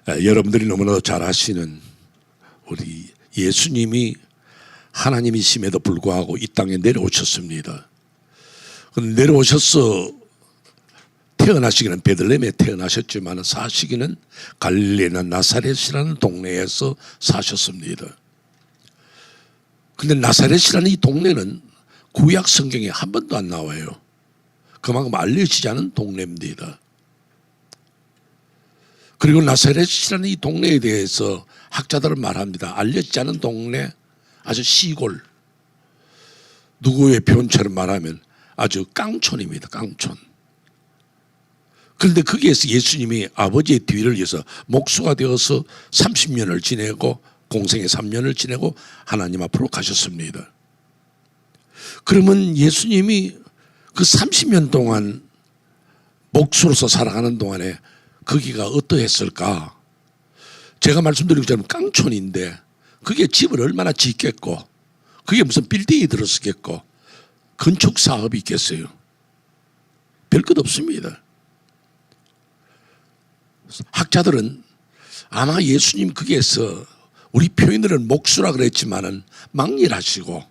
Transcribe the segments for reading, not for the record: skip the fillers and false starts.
여러분들이 너무나도 잘 아시는 우리 예수님이 하나님이심에도 불구하고 이 땅에 내려오셨습니다. 내려오셔서 태어나시기는 베들레헴에 태어나셨지만 사시기는 갈릴리나 나사렛이라는 동네에서 사셨습니다. 그런데 나사렛이라는 이 동네는 구약 성경에 한 번도 안 나와요. 그만큼 알려지지 않은 동네입니다. 그리고 나사렛이라는 이 동네에 대해서 학자들은 말합니다. 알려지지 않은 동네, 아주 시골, 누구의 표현처럼 말하면 아주 깡촌입니다. 깡촌. 그런데 거기에서 예수님이 아버지의 뒤를 이어서 목수가 되어서 30년을 지내고 공생의 3년을 지내고 하나님 앞으로 가셨습니다. 그러면 예수님이 그 30년 동안 목수로서 살아가는 동안에 거기가 어떠했을까? 제가 말씀드린 것처럼 깡촌인데 그게 집을 얼마나 짓겠고 그게 무슨 빌딩이 들었겠고 건축 사업이 있겠어요? 별 것 없습니다. 학자들은 아마 예수님 거기에서 우리 표현으로는 목수라 그랬지만은 막일하시고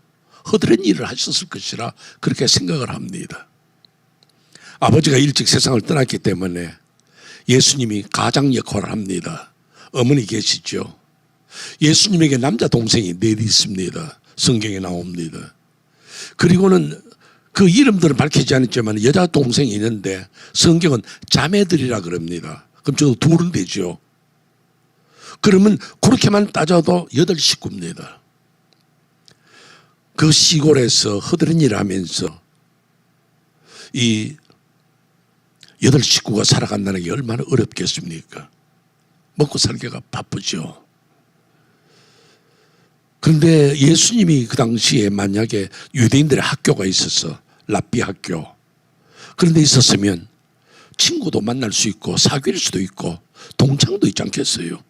허드렛 일을 하셨을 것이라 그렇게 생각을 합니다. 아버지가 일찍 세상을 떠났기 때문에 예수님이 가장 역할을 합니다. 어머니 계시죠? 예수님에게 남자 동생이 넷 있습니다. 성경에 나옵니다. 그리고는 그 이름들은 밝히지 않았지만 여자 동생이 있는데 성경은 자매들이라 그럽니다. 그럼 저도 둘은 되죠. 그러면 그렇게만 따져도 8식구입니다. 그 시골에서 허드렛 일을 하면서 이 8식구가 살아간다는 게 얼마나 어렵겠습니까? 먹고 살기가 바쁘죠. 그런데 예수님이 그 당시에 만약에 유대인들의 학교가 있어서 랍비 학교 그런 데 있었으면 친구도 만날 수 있고 사귈 수도 있고 동창도 있지 않겠어요?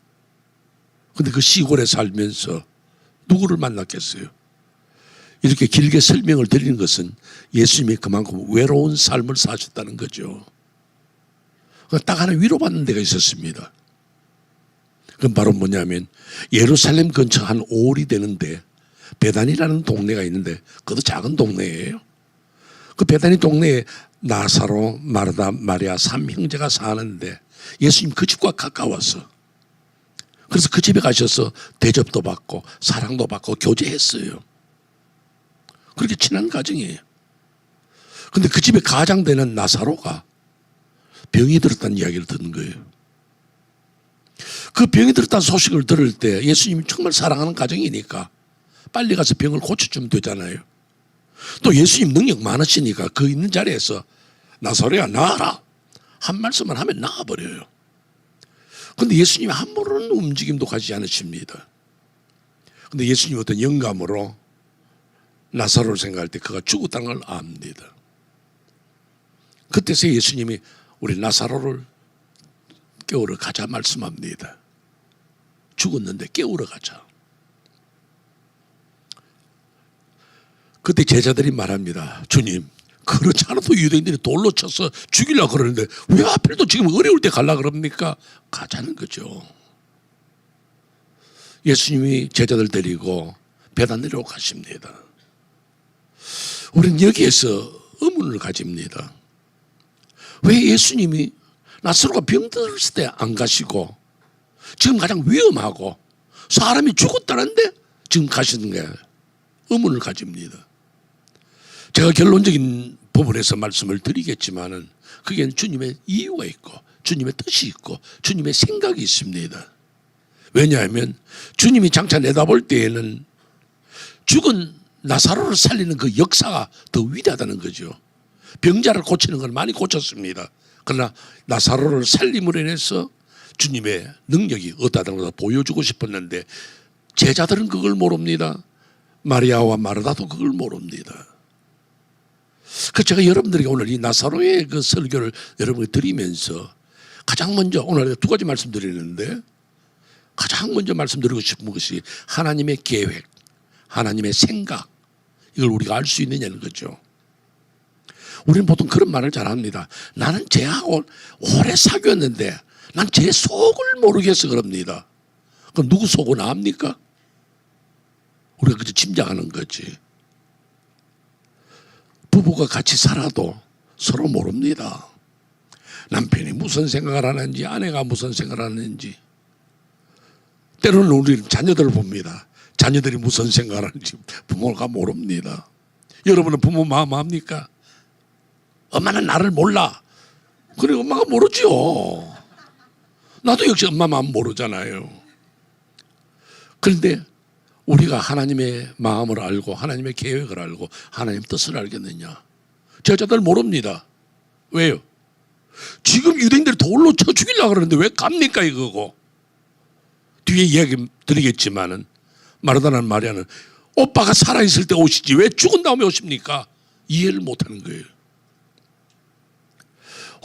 그런데 그 시골에 살면서 누구를 만났겠어요? 이렇게 길게 설명을 드리는 것은 예수님이 그만큼 외로운 삶을 사셨다는 거죠. 딱 하나 위로받는 데가 있었습니다. 그건 바로 뭐냐면 예루살렘 근처 한 5월이 되는데 베단이라는 동네가 있는데 그것도 작은 동네예요. 그 베단이 동네에 나사로, 마르다, 마리아 3형제가 사는데 예수님 그 집과 가까웠어. 그래서 그 집에 가셔서 대접도 받고 사랑도 받고 교제했어요. 그렇게 친한 가정이에요. 그런데 그 집에 가장되는 나사로가 병이 들었다는 이야기를 듣는 거예요. 그 병이 들었다는 소식을 들을 때 예수님이 정말 사랑하는 가정이니까 빨리 가서 병을 고쳐주면 되잖아요. 또 예수님 능력 많으시니까 그 있는 자리에서 나사로야 나아라 한 말씀만 하면 나아버려요. 그런데 예수님이 아무런 움직임도 가지 않으십니다. 그런데 예수님이 어떤 영감으로 나사로를 생각할 때 그가 죽었다는 걸 압니다. 그때서 예수님이 우리 나사로를 깨우러 가자 말씀합니다. 죽었는데 깨우러 가자. 그때 제자들이 말합니다. 주님, 그렇지 않아도 유대인들이 돌로 쳐서 죽이려고 그러는데 왜 하필 또 지금 어려울 때 가려고 그럽니까? 가자는 거죠. 예수님이 제자들 데리고 베단 내려오 가십니다. 우리는 여기에서 의문을 가집니다. 왜 예수님이 나사로가 병들었을 때 안 가시고 지금 가장 위험하고 사람이 죽었다는데 지금 가시는 거예요? 의문을 가집니다. 제가 결론적인 부분에서 말씀을 드리겠지만은 그게 주님의 이유가 있고 주님의 뜻이 있고 주님의 생각이 있습니다. 왜냐하면 주님이 장차 내다볼 때에는 죽은 나사로를 살리는 그 역사가 더 위대하다는 거죠. 병자를 고치는 건 많이 고쳤습니다. 그러나 나사로를 살림으로 인해서 주님의 능력이 어떠하다는 것을 보여주고 싶었는데 제자들은 그걸 모릅니다. 마리아와 마르다도 그걸 모릅니다. 그래서 제가 여러분들에게 오늘 이 나사로의 그 설교를 여러분에게 드리면서 가장 먼저 오늘 2가지 말씀드리는데 가장 먼저 말씀드리고 싶은 것이 하나님의 계획, 하나님의 생각 이걸 우리가 알 수 있느냐는 거죠. 우리는 보통 그런 말을 잘 합니다. 나는 쟤하고 오래 사귀었는데 난 제 속을 모르겠어 그럽니다. 그럼 누구 속은 압니까? 우리가 그저 짐작하는 거지. 부부가 같이 살아도 서로 모릅니다. 남편이 무슨 생각을 하는지, 아내가 무슨 생각을 하는지. 때로는 우리는 자녀들을 봅니다. 자녀들이 무슨 생각을 하는지 부모가 모릅니다. 여러분은 부모 마음 압니까? 엄마는 나를 몰라. 그래, 엄마가 모르죠. 나도 역시 엄마 마음 모르잖아요. 그런데 우리가 하나님의 마음을 알고 하나님의 계획을 알고 하나님 뜻을 알겠느냐? 저자들 모릅니다. 왜요? 지금 유대인들이 돌로 쳐 죽이려고 그러는데 왜 갑니까 이거고? 뒤에 이야기 드리겠지만은 마르다는 마리아는 오빠가 살아있을 때 오시지 왜 죽은 다음에 오십니까? 이해를 못하는 거예요.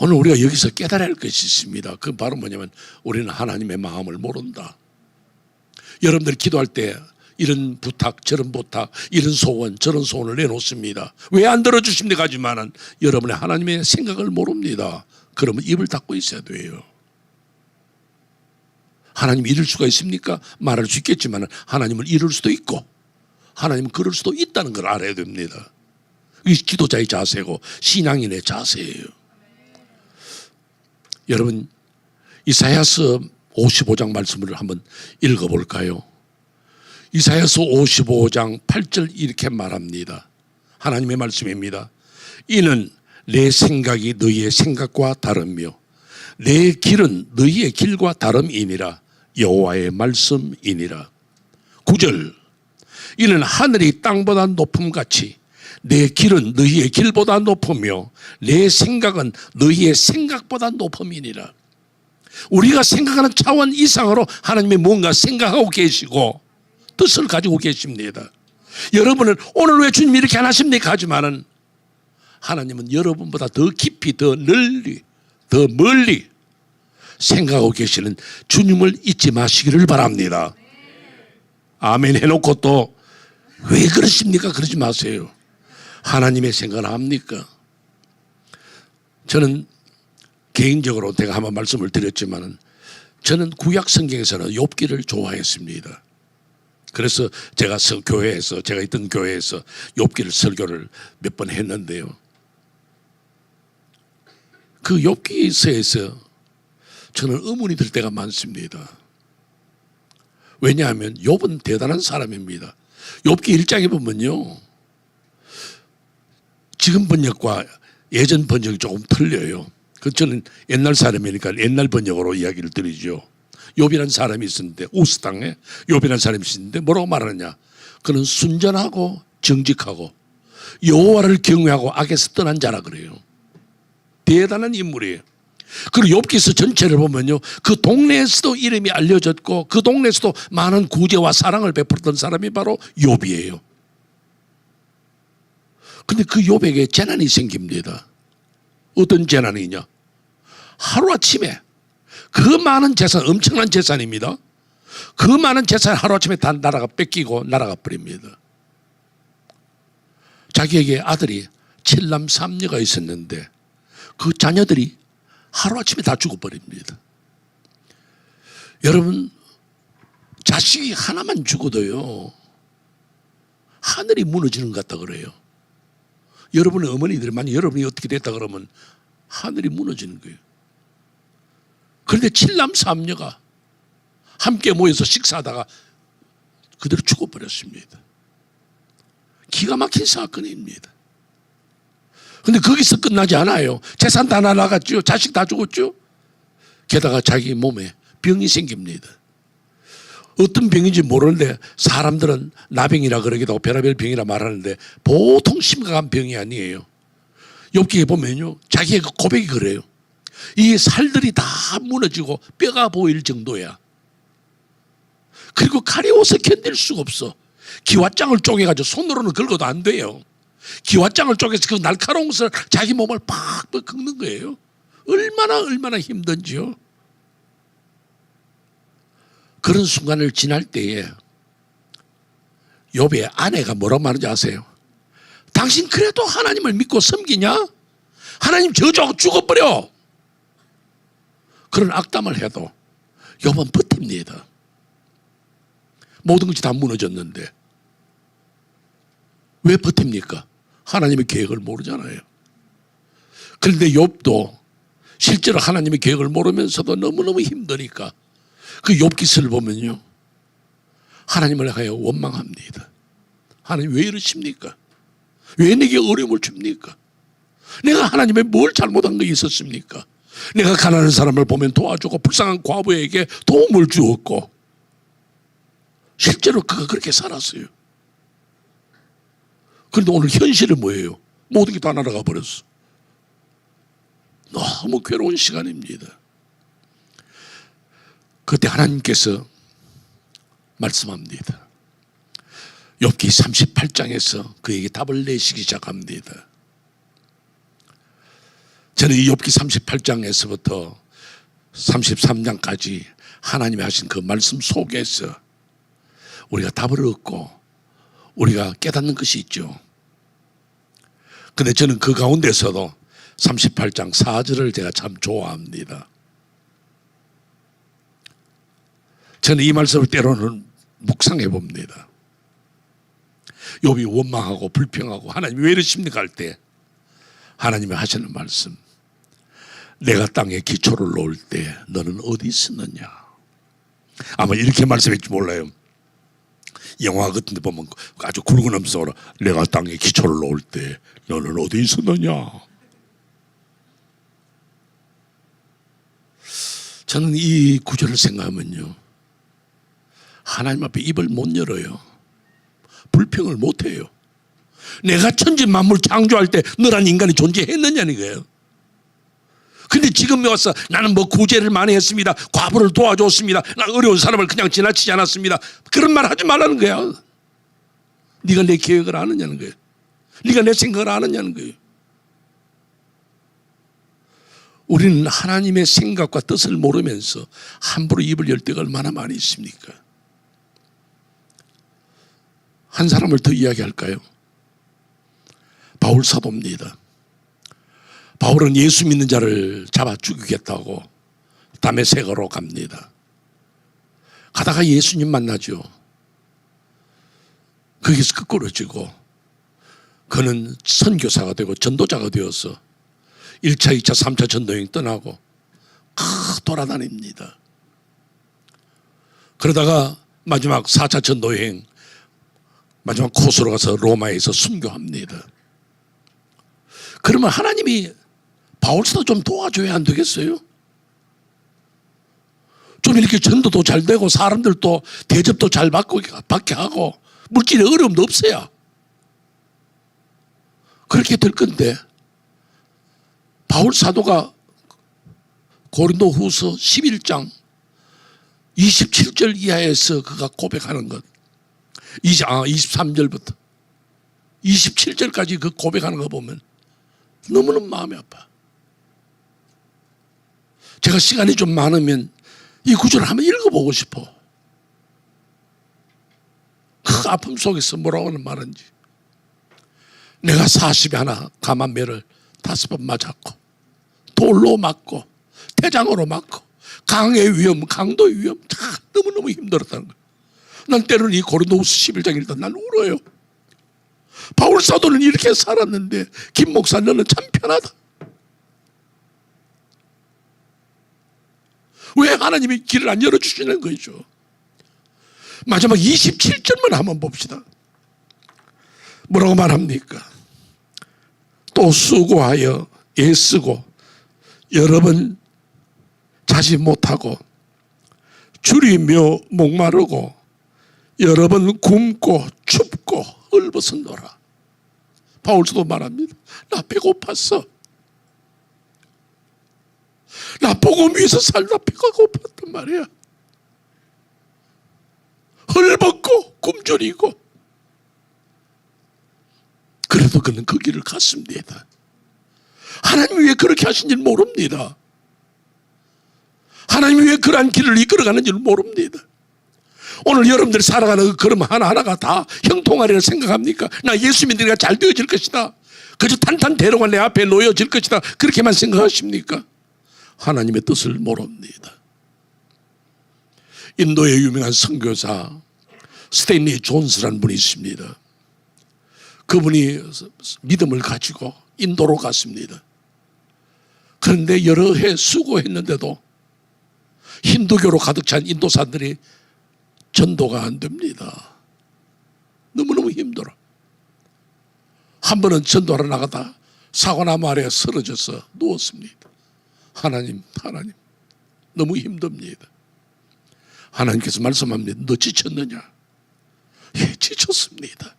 오늘 우리가 여기서 깨달아야 할 것이 있습니다. 그건 바로 뭐냐면 우리는 하나님의 마음을 모른다. 여러분들이 기도할 때 이런 부탁 저런 부탁 이런 소원 저런 소원을 내놓습니다. 왜 안 들어주십니까? 하지만은 여러분의 하나님의 생각을 모릅니다. 그러면 입을 닫고 있어야 돼요. 하나님 이룰 수가 있습니까? 말할 수 있겠지만 하나님을 이룰 수도 있고 하나님은 그럴 수도 있다는 걸 알아야 됩니다. 이게 기도자의 자세고 신앙인의 자세예요. 여러분 이사야서 55장 말씀을 한번 읽어볼까요? 이사야서 55장 8절 이렇게 말합니다. 하나님의 말씀입니다. 이는 내 생각이 너희의 생각과 다르며 내 길은 너희의 길과 다름이니라. 여호와의 말씀이니라. 9절 이는 하늘이 땅보다 높음같이 내 길은 너희의 길보다 높으며 내 생각은 너희의 생각보다 높음이니라. 우리가 생각하는 차원 이상으로 하나님이 뭔가 생각하고 계시고 뜻을 가지고 계십니다. 여러분은 오늘 왜 주님이 이렇게 안 하십니까? 하지만은 하나님은 여러분보다 더 깊이 더 널리 더 멀리 생각하고 계시는 주님을 잊지 마시기를 바랍니다. 아멘 해놓고 또 왜 그러십니까? 그러지 마세요. 하나님의 생각을 압니까? 저는 개인적으로 제가 한번 말씀을 드렸지만은 저는 구약 성경에서는 욥기를 좋아했습니다. 그래서 제가 교회에서 제가 있던 교회에서 욥기를 설교를 몇 번 했는데요. 그 욥기서에서 저는 의문이 들 때가 많습니다. 왜냐하면 욥은 대단한 사람입니다. 욥기 1장에 보면요. 지금 번역과 예전 번역이 조금 틀려요. 그 저는 옛날 사람이니까 옛날 번역으로 이야기를 드리죠. 욥이라는 사람이 있었는데 우스 땅에 욥이라는 사람이 있었는데 뭐라고 말하느냐? 그는 순전하고 정직하고 여호와를 경외하고 악에서 떠난 자라 그래요. 대단한 인물이에요. 그리고 욥기서 전체를 보면요, 그 동네에서도 이름이 알려졌고 그 동네에서도 많은 구제와 사랑을 베풀었던 사람이 바로 욥이에요. 근데 그 욥에게 재난이 생깁니다. 어떤 재난이냐? 하루아침에 그 많은 재산, 엄청난 재산입니다. 그 많은 재산 하루아침에 다 나라가 뺏기고 나라가 버립니다. 자기에게 아들이 7남 3녀가 있었는데 그 자녀들이 하루아침에 다 죽어버립니다. 여러분, 자식이 하나만 죽어도요 하늘이 무너지는 것 같다 그래요. 여러분의 어머니들이 만약 여러분이 어떻게 됐다 그러면 하늘이 무너지는 거예요. 그런데 7남 3녀가 함께 모여서 식사하다가 그대로 죽어버렸습니다. 기가 막힌 사건입니다. 그런데 거기서 끝나지 않아요. 재산 다 날아갔죠. 자식 다 죽었죠. 게다가 자기 몸에 병이 생깁니다. 어떤 병인지 모르는데 사람들은 나병이라 그러기도 하고 별의별 병이라 말하는데 보통 심각한 병이 아니에요. 욥기에 보면요, 자기의 그 고백이 그래요. 이 살들이 다 무너지고 뼈가 보일 정도야. 그리고 가려워서 견딜 수가 없어. 기왓장을 쪼개가지고 손으로는 긁어도 안 돼요. 기왓장을 쪼개서 그 날카로운 것을 자기 몸을 팍팍 긁는 거예요. 얼마나 힘든지요. 그런 순간을 지날 때에 욥의 아내가 뭐라고 말하는지 아세요? 당신 그래도 하나님을 믿고 섬기냐? 하나님 저주하고 죽어버려. 그런 악담을 해도 욥은 버팁니다. 모든 것이 다 무너졌는데 왜 버팁니까? 하나님의 계획을 모르잖아요. 그런데 욥도 실제로 하나님의 계획을 모르면서도 너무너무 힘드니까 그 욥기서를 보면요, 하나님을 향하여 원망합니다. 하나님 왜 이러십니까? 왜 내게 어려움을 줍니까? 내가 하나님의 뭘 잘못한 게 있었습니까? 내가 가난한 사람을 보면 도와주고 불쌍한 과부에게 도움을 주었고, 실제로 그가 그렇게 살았어요. 그런데 오늘 현실은 뭐예요? 모든 게 다 날아가 버렸어. 너무 괴로운 시간입니다. 그때 하나님께서 말씀합니다. 욥기 38장에서 그에게 답을 내시기 시작합니다. 저는 이 욥기 38장에서부터 33장까지 하나님이 하신 그 말씀 속에서 우리가 답을 얻고 우리가 깨닫는 것이 있죠. 근데 저는 그 가운데서도 38장 4절을 제가 참 좋아합니다. 저는 이 말씀을 때로는 묵상해 봅니다. 욥이 원망하고 불평하고 하나님 왜 이러십니까 할 때 하나님이 하시는 말씀, 내가 땅에 기초를 놓을 때 너는 어디 있었느냐. 아마 이렇게 말씀할지 몰라요. 영화 같은 데 보면 아주 굵은 음성으로 내가 땅에 기초를 놓을 때 너는 어디 있었느냐. 저는 이 구절을 생각하면요, 하나님 앞에 입을 못 열어요. 불평을 못 해요. 내가 천지 만물 창조할 때 너란 인간이 존재했느냐는 거예요. 근데 지금 와서 나는 뭐 구제를 많이 했습니다. 과부를 도와줬습니다. 나 어려운 사람을 그냥 지나치지 않았습니다. 그런 말 하지 말라는 거야. 네가 내 계획을 아느냐는 거예요. 네가 내 생각을 아느냐는 거예요. 우리는 하나님의 생각과 뜻을 모르면서 함부로 입을 열 때가 얼마나 많이 있습니까? 한 사람을 더 이야기할까요? 바울 사도입니다. 바울은 예수 믿는 자를 잡아 죽이겠다고 다메섹으로 갑니다. 가다가 예수님 만나죠. 거기서 끄꾸러지고 그는 선교사가 되고 전도자가 되어서 1차, 2차, 3차 전도여행 떠나고 돌아다닙니다. 그러다가 마지막 4차 전도여행 마지막 코스로 가서 로마에서 순교합니다. 그러면 하나님이 바울사도 좀 도와줘야 안 되겠어요? 좀 이렇게 전도도 잘 되고 사람들도 대접도 잘 받게 하고 물질의 어려움도 없어야 그렇게 될 건데, 바울 사도가 고린도후서 11장 27절 이하에서 그가 고백하는 것, 23절부터 27절까지 그 고백하는 거 보면 너무너무 마음이 아파. 제가 시간이 좀 많으면 이 구절을 한번 읽어보고 싶어. 그 아픔 속에서 뭐라고 말하는지. 내가 40에 하나 감한매를 5번 맞았고, 돌로 맞고, 태장으로 맞고, 강의 위험, 강도의 위험, 너무너무 힘들었다는 거예요. 난 때로는 이 고린도후서 11장 읽다 난 울어요. 바울 사도는 이렇게 살았는데 김 목사 너는 참 편하다. 왜 하나님이 길을 안 열어주시는 거죠? 마지막 27절만 한번 봅시다. 뭐라고 말합니까? 또 수고하여 애쓰고 여러 번 자지 못하고 줄이며 목마르고 여러 번 굶고 춥고 헐벗었노라. 바울도 말합니다. 나 배고팠어. 나 복음 위해서 살다 배가 고팠단 말이야. 헐벗고 굶주리고. 그래도 그는 그 길을 갔습니다. 하나님이 왜 그렇게 하신지는 모릅니다. 하나님이 왜 그러한 길을 이끌어가는지는 모릅니다. 오늘 여러분들이 살아가는 그 걸음 하나하나가 다 형통하리라 생각합니까? 나 예수 믿으니까 잘 되어질 것이다. 그저 탄탄대로가 내 앞에 놓여질 것이다. 그렇게만 생각하십니까? 하나님의 뜻을 모릅니다. 인도의 유명한 선교사 스탠리 존스라는 분이 있습니다. 그분이 믿음을 가지고 인도로 갔습니다. 그런데 여러 해 수고했는데도 힌두교로 가득 찬 인도사들이 전도가 안 됩니다. 너무너무 힘들어. 한 번은 전도하러 나가다 사과나무 아래에 쓰러져서 누웠습니다. 하나님 너무 힘듭니다. 하나님께서 말씀합니다. 너 지쳤느냐? 예, 지쳤습니다.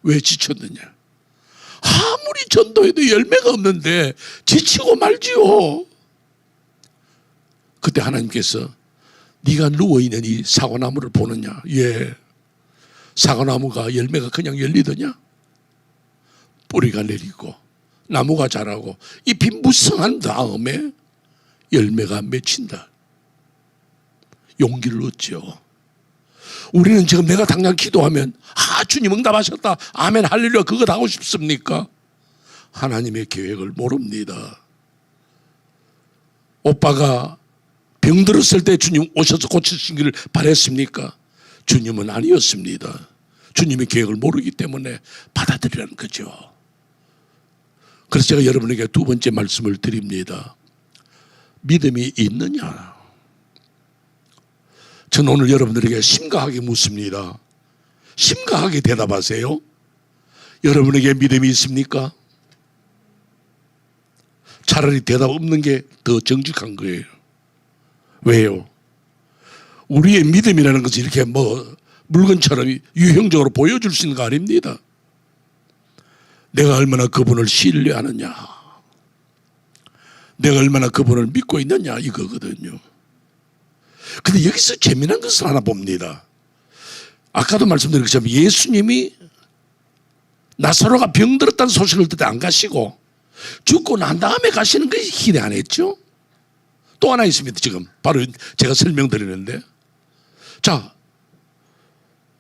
왜 지쳤느냐? 아무리 전도해도 열매가 없는데 지치고 말지요. 그때 하나님께서 네가 누워있는 이 사과나무를 보느냐? 예. 사과나무가 열매가 그냥 열리더냐? 뿌리가 내리고 나무가 자라고 잎이 무성한 다음에 열매가 맺힌다. 용기를 얻죠. 우리는 지금 내가 당장 기도하면 주님 응답하셨다. 아멘 할렐루야 그거 하고 싶습니까? 하나님의 계획을 모릅니다. 오빠가 병들었을 때 주님 오셔서 고치시기를 바랬습니까? 주님은 아니었습니다. 주님의 계획을 모르기 때문에 받아들이라는 거죠. 그래서 제가 여러분에게 두 번째 말씀을 드립니다. 믿음이 있느냐? 저는 오늘 여러분들에게 심각하게 묻습니다. 심각하게 대답하세요. 여러분에게 믿음이 있습니까? 차라리 대답 없는 게 더 정직한 거예요. 왜요? 우리의 믿음이라는 것은 이렇게 물건처럼 유형적으로 보여줄 수 있는 거 아닙니다. 내가 얼마나 그분을 신뢰하느냐, 내가 얼마나 그분을 믿고 있느냐 이거거든요. 근데 여기서 재미난 것을 하나 봅니다. 아까도 말씀드린 것처럼 예수님이 나사로가 병들었다는 소식을 듣다 안 가시고 죽고 난 다음에 가시는 거 기대 안 했죠. 또 하나 있습니다. 지금 바로 제가 설명드리는데, 자,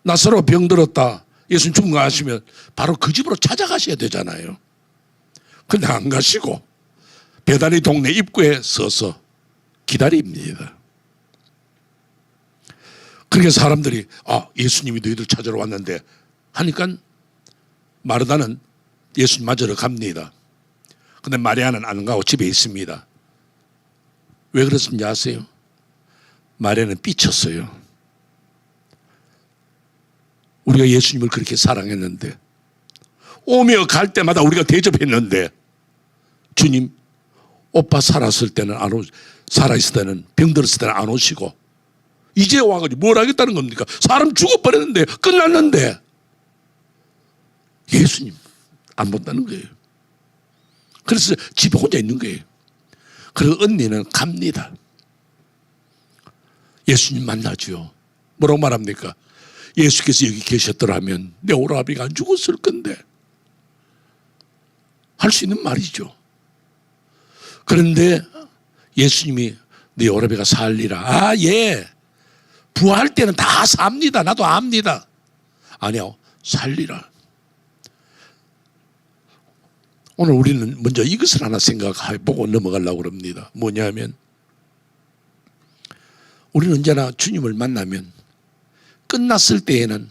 나사로가 병들었다, 예수님 죽은 거 아시면 바로 그 집으로 찾아가셔야 되잖아요. 근데 안 가시고 베다니 동네 입구에 서서 기다립니다. 그러니까 사람들이 예수님이 너희들 찾으러 왔는데 하니까 마르다는 예수님 맞으러 갑니다. 근데 마리아는 안 가고 집에 있습니다. 왜 그랬는지 아세요? 마리아는 삐쳤어요. 우리가 예수님을 그렇게 사랑했는데, 오며 갈 때마다 우리가 대접했는데, 주님 오빠 살았을 때는 안 오시고, 살아있을 때는, 병들었을 때는 안 오시고 이제 와가지고 뭘 하겠다는 겁니까? 사람 죽어버렸는데, 끝났는데 예수님 안 본다는 거예요. 그래서 집에 혼자 있는 거예요. 그래서 언니는 갑니다. 예수님 만나죠. 뭐라고 말합니까? 예수께서 여기 계셨더라면 내 오라비가 안 죽었을 건데, 할 수 있는 말이죠. 그런데 예수님이 네 오라비가 살리라. 예, 부활할 때는 다 삽니다. 나도 압니다. 아니요, 살리라. 오늘 우리는 먼저 이것을 하나 생각해보고 넘어가려고 합니다. 뭐냐면, 우리는 언제나 주님을 만나면 끝났을 때에는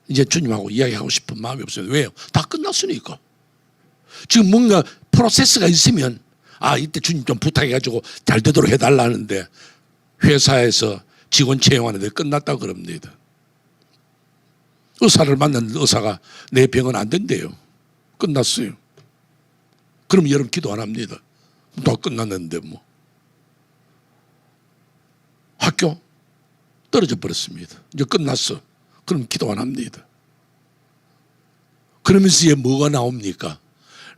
이제 주님하고 이야기하고 싶은 마음이 없어요. 왜요? 다 끝났으니까. 지금 뭔가 프로세스가 있으면 이때 주님 좀 부탁해가지고 잘 되도록 해달라는데, 회사에서 직원 채용하는데 끝났다고 그럽니다. 의사를 만났는데 의사가 내 병은 안 된대요. 끝났어요. 그럼 여러분 기도 안 합니다. 다 끝났는데 뭐. 학교 떨어져 버렸습니다. 이제 끝났어. 그럼 기도 안 합니다. 그러면서 이제 뭐가 나옵니까?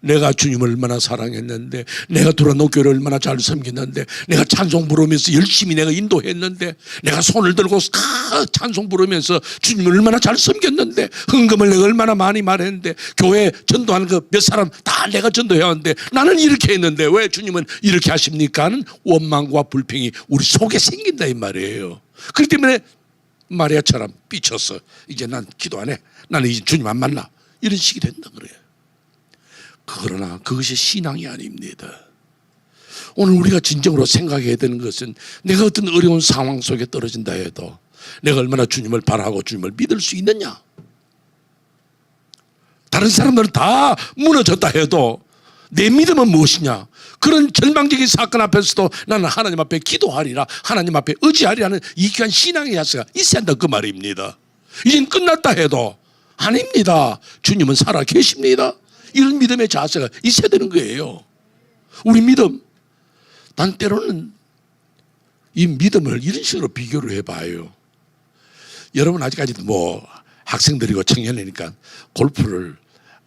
내가 주님을 얼마나 사랑했는데, 내가 두란노교를 얼마나 잘 섬겼는데, 내가 찬송 부르면서 열심히 내가 인도했는데, 내가 손을 들고 찬송 부르면서 주님을 얼마나 잘 섬겼는데, 헌금을 내가 얼마나 많이 말했는데, 교회 전도하는 거 몇 사람 다 내가 전도해왔는데 나는 이렇게 했는데 왜 주님은 이렇게 하십니까? 하는 원망과 불평이 우리 속에 생긴다 이 말이에요. 그렇기 때문에 마리아처럼 삐쳐서 이제 난 기도 안 해, 나는 이제 주님 안 만나, 이런 식이 된다 그래요. 그러나 그것이 신앙이 아닙니다. 오늘 우리가 진정으로 생각해야 되는 것은 내가 어떤 어려운 상황 속에 떨어진다 해도 내가 얼마나 주님을 바라고 주님을 믿을 수 있느냐. 다른 사람들은 다 무너졌다 해도 내 믿음은 무엇이냐. 그런 절망적인 사건 앞에서도 나는 하나님 앞에 기도하리라, 하나님 앞에 의지하리라는 이 귀한 신앙의 자세가 있어야 한다 그 말입니다. 이젠 끝났다 해도 아닙니다. 주님은 살아 계십니다. 이런 믿음의 자세가 있어야 되는 거예요. 우리 믿음, 난 때로는 이 믿음을 이런 식으로 비교를 해봐요. 여러분 아직까지도 뭐 학생들이고 청년이니까 골프를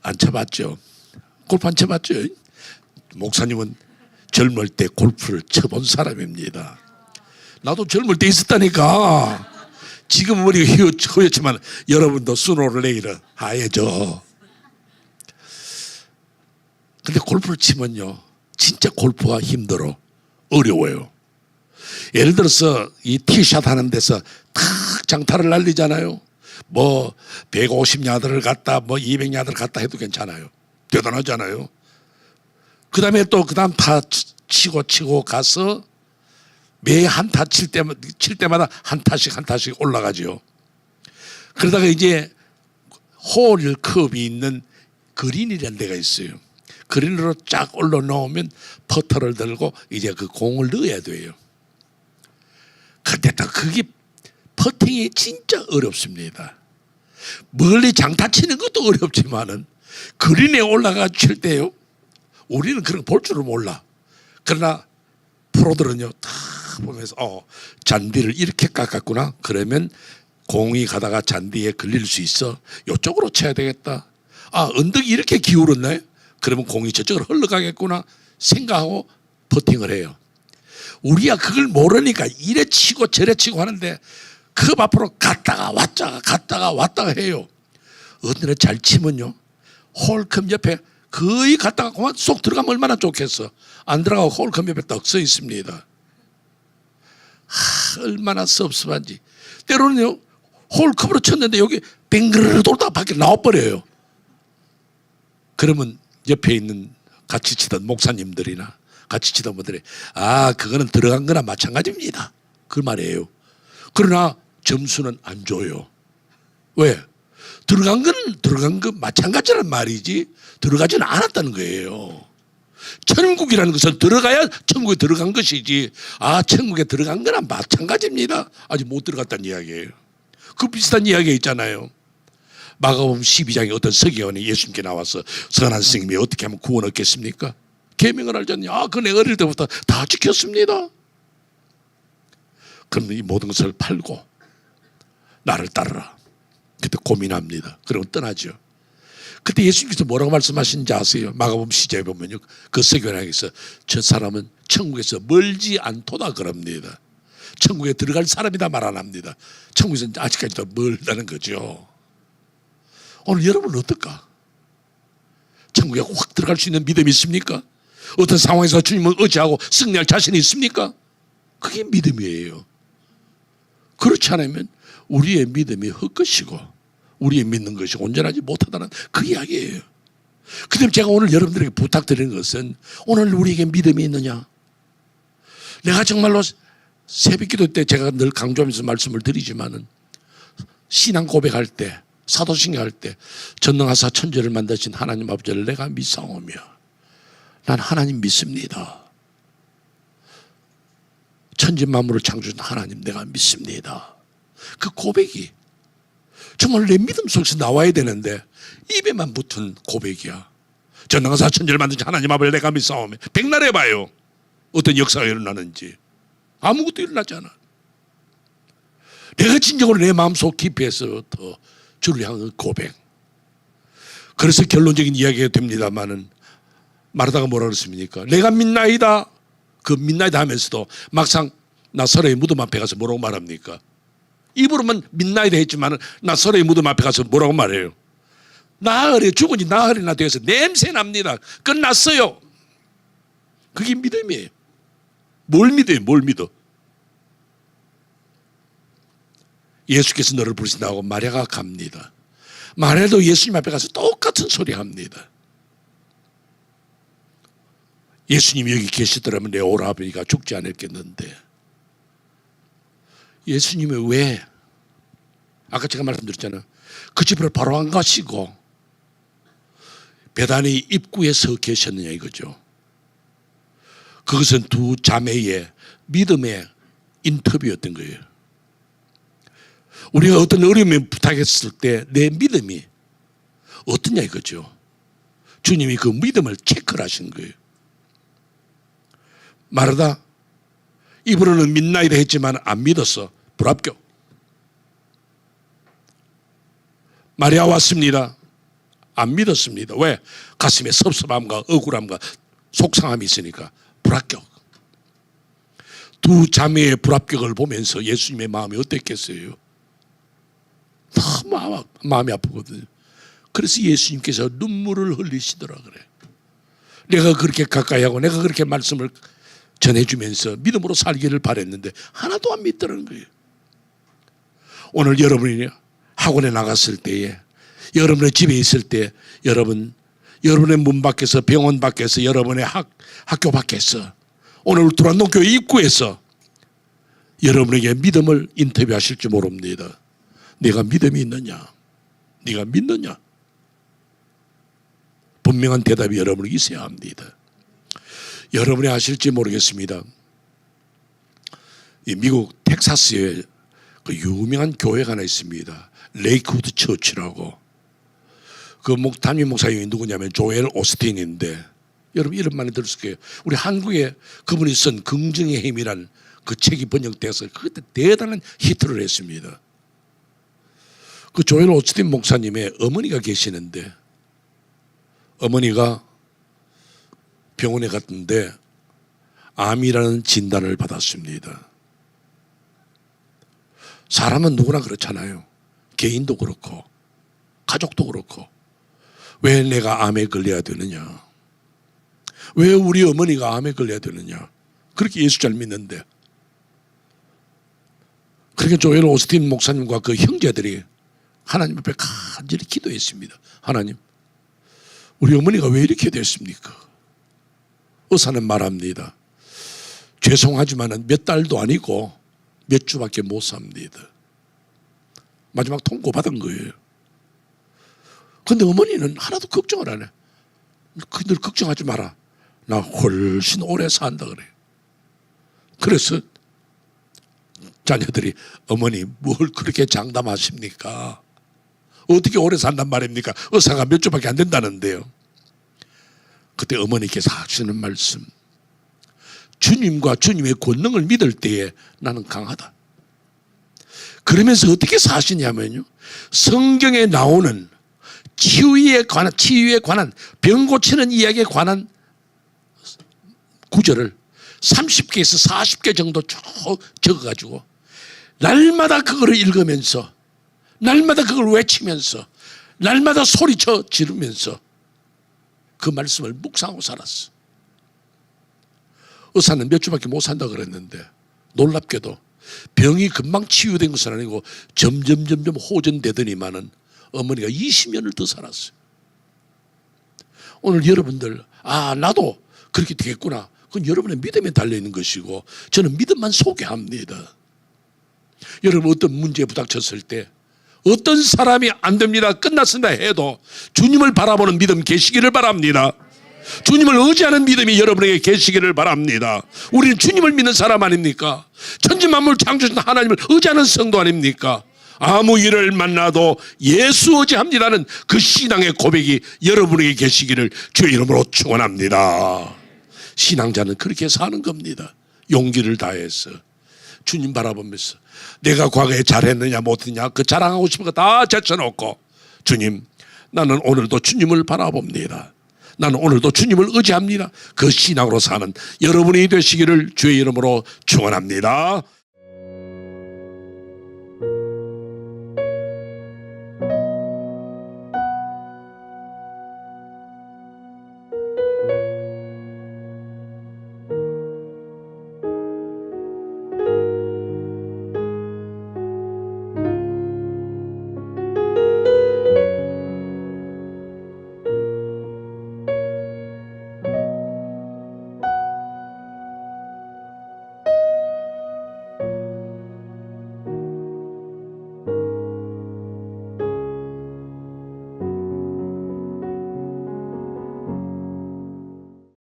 안 쳐봤죠. 골프 안 쳐봤죠. 목사님은 젊을 때 골프를 쳐본 사람입니다. 나도 젊을 때 있었다니까. 지금 머리가 허옇지만 여러분도 수노를 내일은 하얘죠. 근데 골프를 치면요, 진짜 골프가 힘들어. 어려워요. 예를 들어서 이 티샷 하는 데서 탁 장타를 날리잖아요. 뭐 150야드를 갔다 뭐 200야드를 갔다 해도 괜찮아요. 대단하잖아요. 그 다음에 또 그 다음 타 치고 가서 매 한 타 칠 때마다 한 타씩 올라가죠. 그러다가 이제 홀 컵이 있는 그린이라는 데가 있어요. 그린으로 쫙 올라놓으면 퍼터를 들고 이제 그 공을 넣어야 돼요. 그때 또 그게 퍼팅이 진짜 어렵습니다. 멀리 장타 치는 것도 어렵지만은 그린에 올라가 칠 때요, 우리는 그런 볼 줄을 몰라. 그러나 프로들은요 다 보면서 잔디를 이렇게 깎았구나. 그러면 공이 가다가 잔디에 걸릴 수 있어. 이쪽으로 쳐야 되겠다. 아, 언덕이 이렇게 기울었나요? 그러면 공이 저쪽으로 흘러가겠구나 생각하고 퍼팅을 해요. 우리가 그걸 모르니까 이래 치고 저래 치고 하는데 그 앞으로 갔다가 왔다가 해요. 어느 잘 치면요, 홀컵 옆에 거의 갔다가 그만 쏙 들어가면 얼마나 좋겠어. 안 들어가고 홀컵 옆에 떡 서 있습니다. 얼마나 섭섭한지. 때로는요 홀컵으로 쳤는데 여기 뱅그르르 돌다가 밖에 나와버려요. 그러면 옆에 있는 같이 치던 목사님들이나 같이 치던 분들이 그거는 들어간 거나 마찬가지입니다. 그 말이에요. 그러나 점수는 안 줘요. 왜? 들어간 건 마찬가지란 말이지 들어가지는 않았다는 거예요. 천국이라는 것은 들어가야 천국에 들어간 것이지 천국에 들어간 거나 마찬가지입니다. 아직 못 들어갔다는 이야기예요. 그 비슷한 이야기가 있잖아요. 마가복음 12장에 어떤 서기관이 예수님께 나와서 선한 스님이 어떻게 하면 구원 얻겠습니까? 계명을 알잖아요. 그건 내가 어릴 때부터 다 지켰습니다. 그럼 이 모든 것을 팔고 나를 따르라. 그때 고민합니다. 그러고 떠나죠. 그때 예수님께서 뭐라고 말씀하시는지 아세요? 마가복음 10장에 보면요, 그 서기관에게서 저 사람은 천국에서 멀지 않도다 그럽니다. 천국에 들어갈 사람이다 말 안 합니다. 천국에서는 아직까지도 멀다는 거죠. 오늘 여러분은 어떨까? 천국에 확 들어갈 수 있는 믿음이 있습니까? 어떤 상황에서 주님을 의지하고 승리할 자신이 있습니까? 그게 믿음이에요. 그렇지 않으면 우리의 믿음이 헛것이고 우리의 믿는 것이 온전하지 못하다는 그 이야기예요. 그 때문에 제가 오늘 여러분들에게 부탁드리는 것은, 오늘 우리에게 믿음이 있느냐? 내가 정말로 새벽기도 때 제가 늘 강조하면서 말씀을 드리지만은, 신앙 고백할 때, 사도신경 할 때 전능하사 천지를 만드신 하나님 아버지를 내가 믿사오며 난 하나님 믿습니다. 천지 만물을 창조하신 하나님 내가 믿습니다. 그 고백이 정말 내 믿음 속에서 나와야 되는데 입에만 붙은 고백이야. 전능하사 천지를 만드신 하나님 아버지를 내가 믿사오며, 백날 해봐요. 어떤 역사가 일어나는지. 아무것도 일어나지 않아. 내가 진정으로 내 마음속 깊이에서부터 주를 향한 고백. 그래서 결론적인 이야기가 됩니다만은 말하다가 뭐라 그랬습니까? 내가 믿나이다. 그 믿나이다 하면서도 막상 나사로의 무덤 앞에 가서 뭐라고 말합니까? 입으로만 믿나이다 했지만은 나사로의 무덤 앞에 가서 뭐라고 말해요? 나흘에 죽은 지 나흘이나 되어서 냄새 납니다. 끝났어요. 그게 믿음이에요. 뭘 믿어요? 뭘 믿어? 예수께서 너를 부르신다고 마리아가 갑니다. 마리아도 예수님 앞에 가서 똑같은 소리 합니다. 예수님이 여기 계시더라면 내 오라버니가 죽지 않았겠는데, 예수님이 왜 아까 제가 말씀드렸잖아요. 그 집으로 바로 안 가시고 베다니 입구에 서 계셨느냐 이거죠. 그것은 두 자매의 믿음의 인터뷰였던 거예요. 우리가 어떤 어려움에 부탁했을 때 내 믿음이 어떠냐 이거죠. 주님이 그 믿음을 체크를 하신 거예요. 마르다 입으로는 믿나이다 했지만 안 믿었어. 불합격. 마리아 왔습니다. 안 믿었습니다. 왜? 가슴에 섭섭함과 억울함과 속상함이 있으니까. 불합격. 두 자매의 불합격을 보면서 예수님의 마음이 어땠겠어요? 너무 마음이 아프거든요. 그래서 예수님께서 눈물을 흘리시더라 그래. 내가 그렇게 가까이 하고 내가 그렇게 말씀을 전해주면서 믿음으로 살기를 바랬는데 하나도 안 믿더라는 거예요. 오늘 여러분이 학원에 나갔을 때에, 여러분의 집에 있을 때, 여러분의 문 밖에서, 병원 밖에서, 여러분의 학교 밖에서, 오늘 두란노교회 입구에서 여러분에게 믿음을 인터뷰하실지 모릅니다. 네가 믿음이 있느냐? 네가 믿느냐? 분명한 대답이 여러분에게 있어야 합니다. 여러분이 아실지 모르겠습니다. 이 미국 텍사스에 그 유명한 교회가 하나 있습니다. 레이크우드 처치라고. 그 담임 목사님이 누구냐면 조엘 오스틴인데, 여러분 이름 많이 들었을 거예요. 우리 한국에 그분이 쓴 긍정의 힘이란 그 책이 번역돼서 그때 대단한 히트를 했습니다. 그 조엘 오스틴 목사님의 어머니가 계시는데, 어머니가 병원에 갔는데 암이라는 진단을 받았습니다. 사람은 누구나 그렇잖아요. 개인도 그렇고 가족도 그렇고. 왜 내가 암에 걸려야 되느냐? 왜 우리 어머니가 암에 걸려야 되느냐? 그렇게 예수 잘 믿는데. 그러니까 조엘 오스틴 목사님과 그 형제들이 하나님 앞에 간절히 기도했습니다. 하나님, 우리 어머니가 왜 이렇게 됐습니까? 의사는 말합니다. 죄송하지만 몇 달도 아니고 몇 주밖에 못 삽니다. 마지막 통보받은 거예요. 그런데 어머니는 하나도 걱정을 안 해. 그들 걱정하지 마라. 나 훨씬 오래 산다 그래. 그래서 자녀들이 어머니 뭘 그렇게 장담하십니까? 어떻게 오래 산단 말입니까? 의사가 몇 주밖에 안 된다는데요. 그때 어머니께서 하시는 말씀, 주님과 주님의 권능을 믿을 때에 나는 강하다. 그러면서 어떻게 사시냐면요, 성경에 나오는 치유에 관한 병 고치는 이야기에 관한 구절을 30개에서 40개 정도 쭉 적어가지고 날마다 그거를 읽으면서, 날마다 그걸 외치면서, 날마다 소리쳐 지르면서 그 말씀을 묵상하고 살았어. 의사는 몇 주밖에 못 산다 그랬는데 놀랍게도 병이 금방 치유된 것은 아니고 점점 호전되더니만은 어머니가 20년을 더 살았어요. 오늘 여러분들, 나도 그렇게 되겠구나. 그건 여러분의 믿음에 달려있는 것이고, 저는 믿음만 소개합니다. 여러분 어떤 문제에 부닥쳤을 때 어떤 사람이 안 됩니다, 끝났습니다 해도 주님을 바라보는 믿음 계시기를 바랍니다. 주님을 의지하는 믿음이 여러분에게 계시기를 바랍니다. 우리는 주님을 믿는 사람 아닙니까? 천지만물 창조주신 하나님을 의지하는 성도 아닙니까? 아무 일을 만나도 예수 의지합니다는 그 신앙의 고백이 여러분에게 계시기를 주의 이름으로 축원합니다. 신앙자는 그렇게 사는 겁니다. 용기를 다해서 주님 바라보면서 내가 과거에 잘했느냐 못했느냐 그 자랑하고 싶은 거 다 제쳐놓고, 주님, 나는 오늘도 주님을 바라봅니다. 나는 오늘도 주님을 의지합니다. 그 신앙으로 사는 여러분이 되시기를 주의 이름으로 축원합니다.